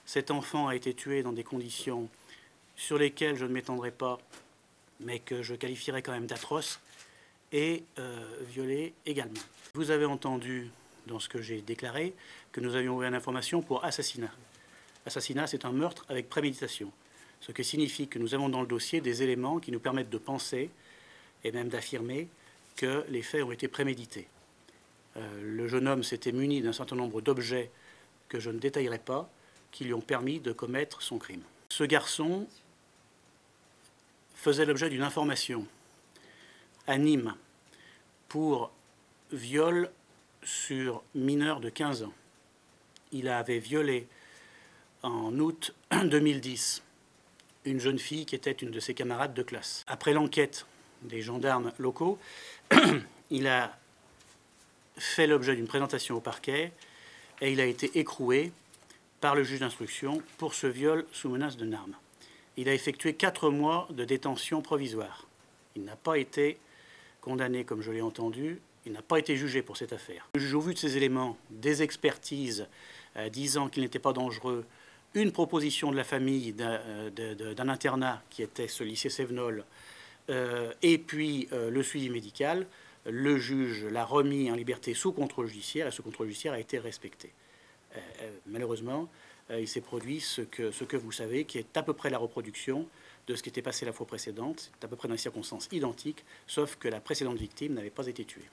Cet enfant a été tué dans des conditions sur lesquelles je ne m'étendrai pas, mais que je qualifierais quand même d'atroces, et violé également. Vous avez entendu, dans ce que j'ai déclaré, que nous avions ouvert une information pour assassinat. Assassinat, c'est un meurtre avec préméditation, ce qui signifie que nous avons dans le dossier des éléments qui nous permettent de penser, et même d'affirmer, que les faits ont été prémédités. Le jeune homme s'était muni d'un certain nombre d'objets que je ne détaillerai pas, qui lui ont permis de commettre son crime. Ce garçon faisait l'objet d'une information à Nîmes pour viol sur mineur de 15 ans. Il avait violé en août 2010 une jeune fille qui était une de ses camarades de classe. Après l'enquête des gendarmes locaux, il a fait l'objet d'une présentation au parquet et il a été écroué par le juge d'instruction pour ce viol sous menace de arme. Il a effectué 4 mois de détention provisoire. Il n'a pas été condamné, comme je l'ai entendu, il n'a pas été jugé pour cette affaire. Le juge, au vu de ces éléments, des expertises disant qu'il n'était pas dangereux, une proposition de la famille d'un internat qui était ce lycée Sévenol, et puis le suivi médical, le juge l'a remis en liberté sous contrôle judiciaire et ce contrôle judiciaire a été respecté. Malheureusement, il s'est produit ce que vous savez, qui est à peu près la reproduction de ce qui était passé la fois précédente. C'est à peu près dans des circonstances identiques, sauf que la précédente victime n'avait pas été tuée.